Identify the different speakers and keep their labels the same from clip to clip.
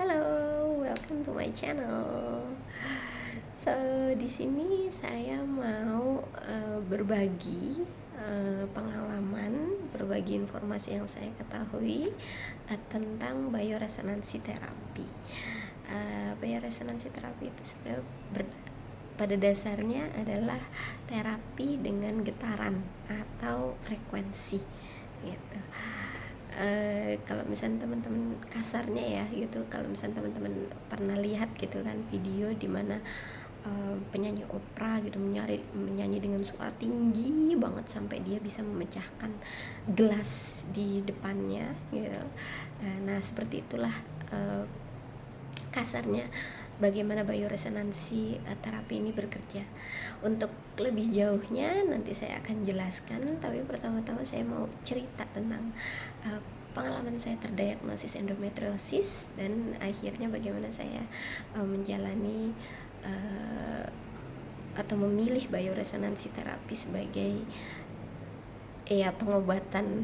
Speaker 1: Halo, welcome to my channel. So, di sini saya mau berbagi pengalaman, berbagi informasi yang saya ketahui tentang bioresonansi terapi. Bioresonansi terapi itu sebenarnya pada dasarnya adalah terapi dengan getaran atau frekuensi, gitu. Kalau misalnya teman-teman kasarnya ya gitu, kalau misalnya teman-teman pernah lihat gitu kan video di mana penyanyi opera gitu menyanyi dengan suara tinggi banget sampai dia bisa memecahkan gelas di depannya gitu. Nah seperti itulah kasarnya bagaimana bioresonansi terapi ini bekerja. Untuk lebih jauhnya nanti saya akan jelaskan, tapi pertama-tama saya mau cerita tentang pengalaman saya terdiagnosis endometriosis dan akhirnya bagaimana saya menjalani atau memilih bioresonansi terapi sebagai pengobatan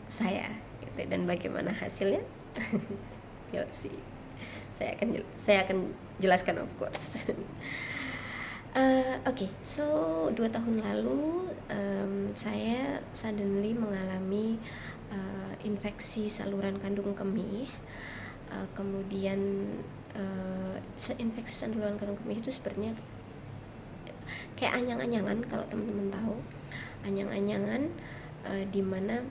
Speaker 1: saya gitu, dan bagaimana hasilnya. Yuk sih, saya akan jelaskan, of course. Oke, so 2 tahun lalu saya suddenly mengalami infeksi saluran kandung kemih. Kemudian infeksi saluran kandung kemih itu sebenarnya kayak anyang-anyangan, kalau teman-teman tahu anyang-anyangan, dimana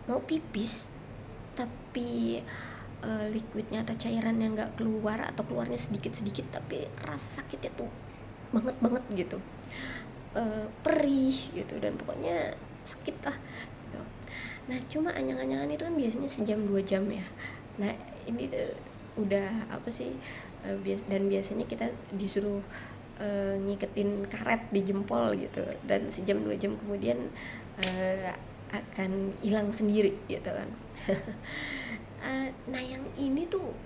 Speaker 1: mau pipis tapi liquidnya atau cairannya nggak keluar atau keluarnya sedikit-sedikit, tapi rasa sakitnya tuh banget gitu, perih gitu, dan pokoknya sakit lah gitu. Nah cuma anyang-anyangan itu kan biasanya sejam 2 jam ya. Nah ini tuh udah apa sih, dan biasanya kita disuruh ngiketin karet di jempol gitu, dan sejam 2 jam kemudian akan hilang sendiri gitu kan. Nah yang ini tuh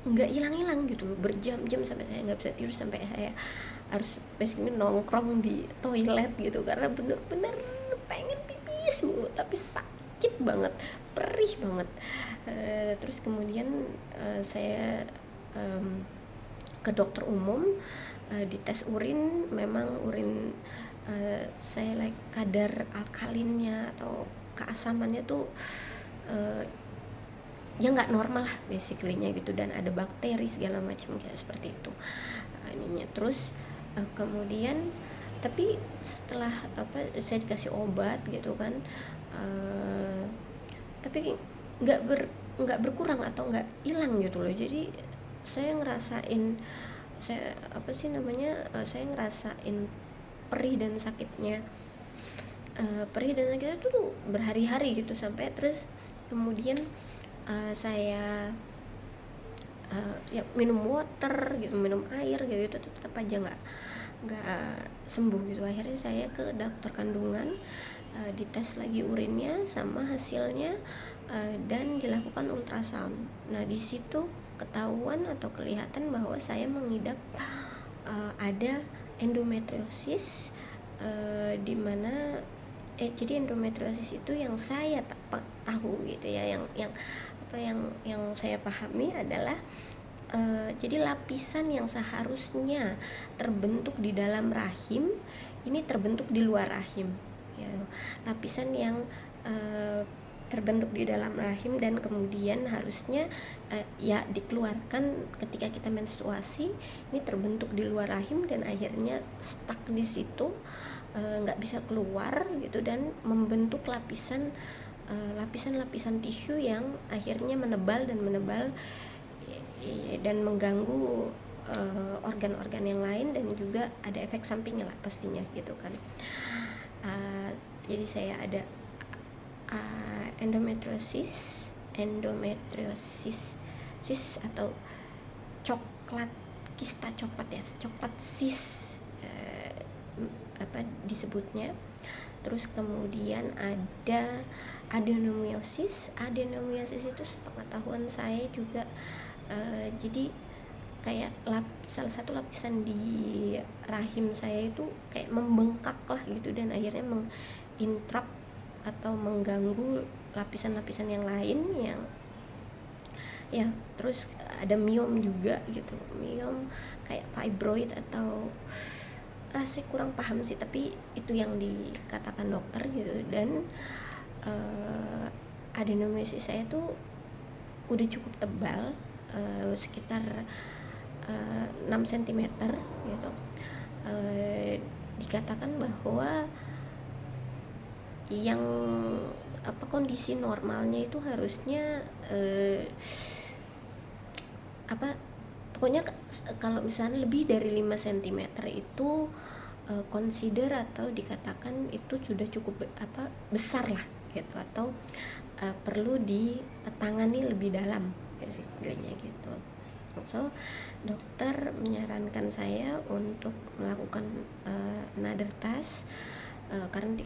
Speaker 1: nggak hilang-hilang gitu loh, berjam-jam, sampai saya nggak bisa tidur, sampai saya harus basically nongkrong di toilet gitu karena bener-bener pengen pipis mulu tapi sakit banget, perih banget. Terus kemudian saya ke dokter umum, dites urin, memang urin saya kadar alkalinnya atau keasamannya tuh ya nggak normal lah basically-nya gitu, dan ada bakteri segala macam kayak seperti itu ininya. Terus kemudian tapi setelah saya dikasih obat gitu kan, tapi nggak berkurang atau nggak hilang gitu loh. Jadi saya ngerasain, saya ngerasain perih dan sakitnya, itu tuh berhari-hari gitu, sampai terus kemudian saya ya minum water gitu, minum air gitu, itu tetap aja nggak sembuh gitu. Akhirnya saya ke dokter kandungan, dites lagi urinnya sama hasilnya, dan dilakukan ultrasound. Nah di situ ketahuan atau kelihatan bahwa saya mengidap ada endometriosis, di mana jadi endometriosis itu yang saya tahu gitu ya, yang saya pahami adalah jadi lapisan yang seharusnya terbentuk di dalam rahim ini terbentuk di luar rahim ya. Lapisan yang terbentuk di dalam rahim dan kemudian harusnya ya dikeluarkan ketika kita menstruasi, ini terbentuk di luar rahim dan akhirnya stuck di situ, nggak bisa keluar gitu, dan membentuk lapisan tisu yang akhirnya menebal dan mengganggu organ-organ yang lain, dan juga ada efek sampingnya lah pastinya gitu kan. Jadi saya ada endometriosis atau coklat, kista coklat ya, coklat cis disebutnya. Terus kemudian ada adenomyosis itu sepengetahuan saya juga, jadi kayak salah satu lapisan di rahim saya itu kayak membengkak lah gitu, dan akhirnya mengintrap atau mengganggu lapisan-lapisan yang lain yang ya. Terus ada miom juga gitu, miom kayak fibroid atau saya kurang paham sih, tapi itu yang dikatakan dokter gitu. Dan adenomayosis saya tuh udah cukup tebal, sekitar 6 cm gitu. Dikatakan bahwa yang kondisi normalnya itu harusnya pokoknya kalau misalnya lebih dari 5 cm itu consider atau dikatakan itu sudah cukup besar lah gitu, atau perlu ditangani lebih dalam basically gitu. So dokter menyarankan saya untuk melakukan another test karena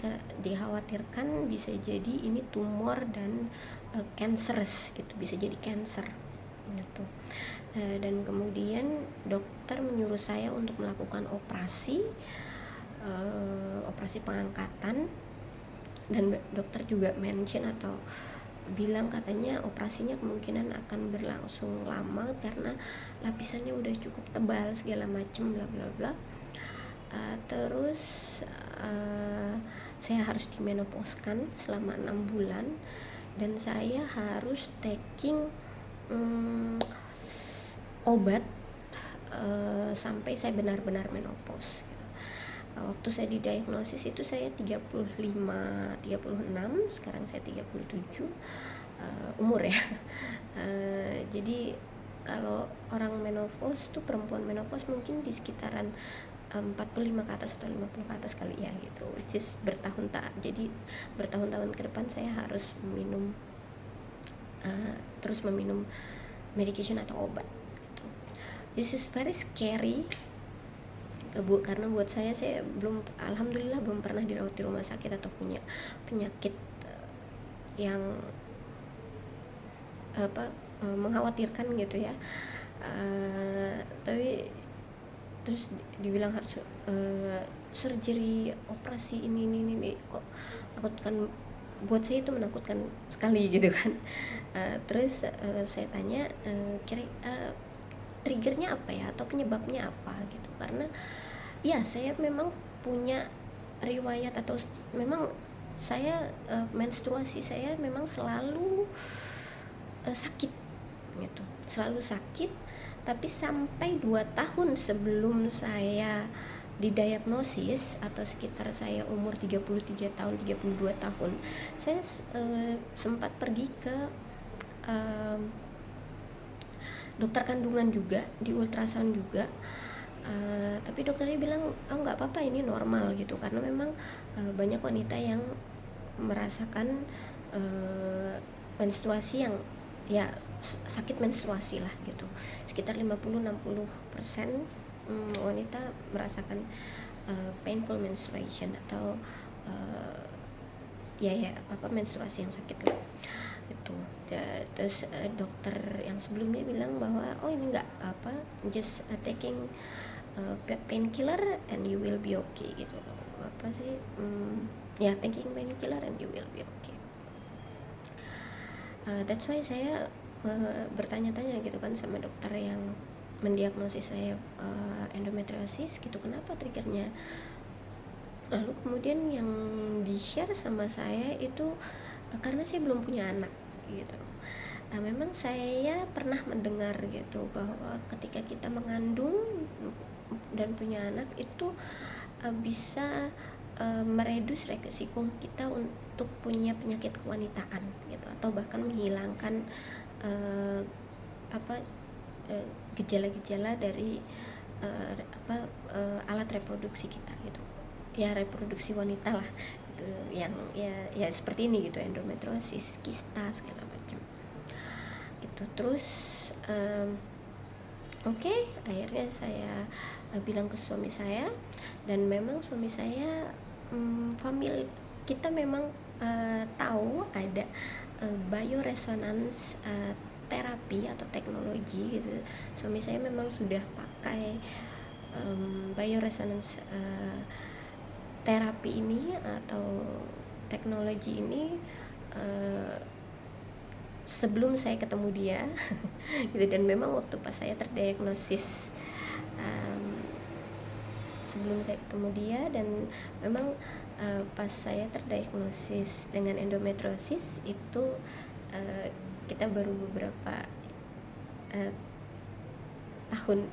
Speaker 1: dikhawatirkan bisa jadi ini tumor dan cancerous gitu, bisa jadi cancer gitu. Dan kemudian dokter menyuruh saya untuk melakukan operasi pengangkatan, dan dokter juga mention atau bilang katanya operasinya kemungkinan akan berlangsung lama karena lapisannya udah cukup tebal segala macem bla bla bla. Terus saya harus dimenopauskan selama 6 bulan dan saya harus taking obat sampai saya benar-benar menopause. Waktu saya didiagnosis itu saya 36, sekarang saya 37 umur ya. Jadi kalau orang menopause tuh, perempuan menopause mungkin di sekitaran 45 ke atas atau 50 ke atas kali ya gitu, which is jadi bertahun-tahun ke depan saya harus terus meminum medication atau obat gitu. This is very scary karena buat saya alhamdulillah belum pernah dirawat di rumah sakit atau punya penyakit yang mengkhawatirkan gitu ya. Tapi terus dibilang harus surgery, operasi ini kok menakutkan. Buat saya itu menakutkan sekali gitu kan. Terus saya tanya triggernya apa ya, atau penyebabnya apa gitu, karena ya saya memang punya riwayat atau memang saya menstruasi saya memang selalu sakit gitu, selalu sakit. Tapi sampai 2 tahun sebelum saya didiagnosis atau sekitar saya umur 33 tahun 32 tahun saya sempat pergi ke dokter kandungan juga, di ultrasound juga. Tapi dokternya bilang nggak apa-apa, ini normal gitu, karena memang banyak wanita yang merasakan menstruasi yang ya sakit menstruasi lah gitu, sekitar 50-60% wanita merasakan painful menstruation atau menstruasi yang sakit lah itu. Terus dokter yang sebelumnya bilang bahwa ini nggak just taking painkiller and you will be okay gitu. Taking painkiller and you will be okay. That's why saya bertanya-tanya gitu kan sama dokter yang mendiagnosis saya endometriosis gitu, kenapa triggernya. Lalu kemudian yang di-share sama saya itu karena saya belum punya anak gitu. Memang saya pernah mendengar gitu bahwa ketika kita mengandung dan punya anak itu bisa meredus resiko kita untuk punya penyakit kewanitaan gitu, atau bahkan menghilangkan gejala-gejala dari alat reproduksi kita gitu ya, reproduksi wanita lah gitu, yang ya seperti ini gitu, endometriosis, kista segala macam gitu. Terus akhirnya saya bilang ke suami saya, dan memang suami saya kita memang tahu ada bioresonance terapi atau teknologi gitu. Suami saya memang sudah pakai bioresonance terapi ini atau teknologi ini sebelum saya ketemu dia gitu. Dan memang waktu pas saya terdiagnosis, sebelum saya ketemu dia, dan memang pas saya terdiagnosis dengan endometriosis itu kita baru beberapa tahun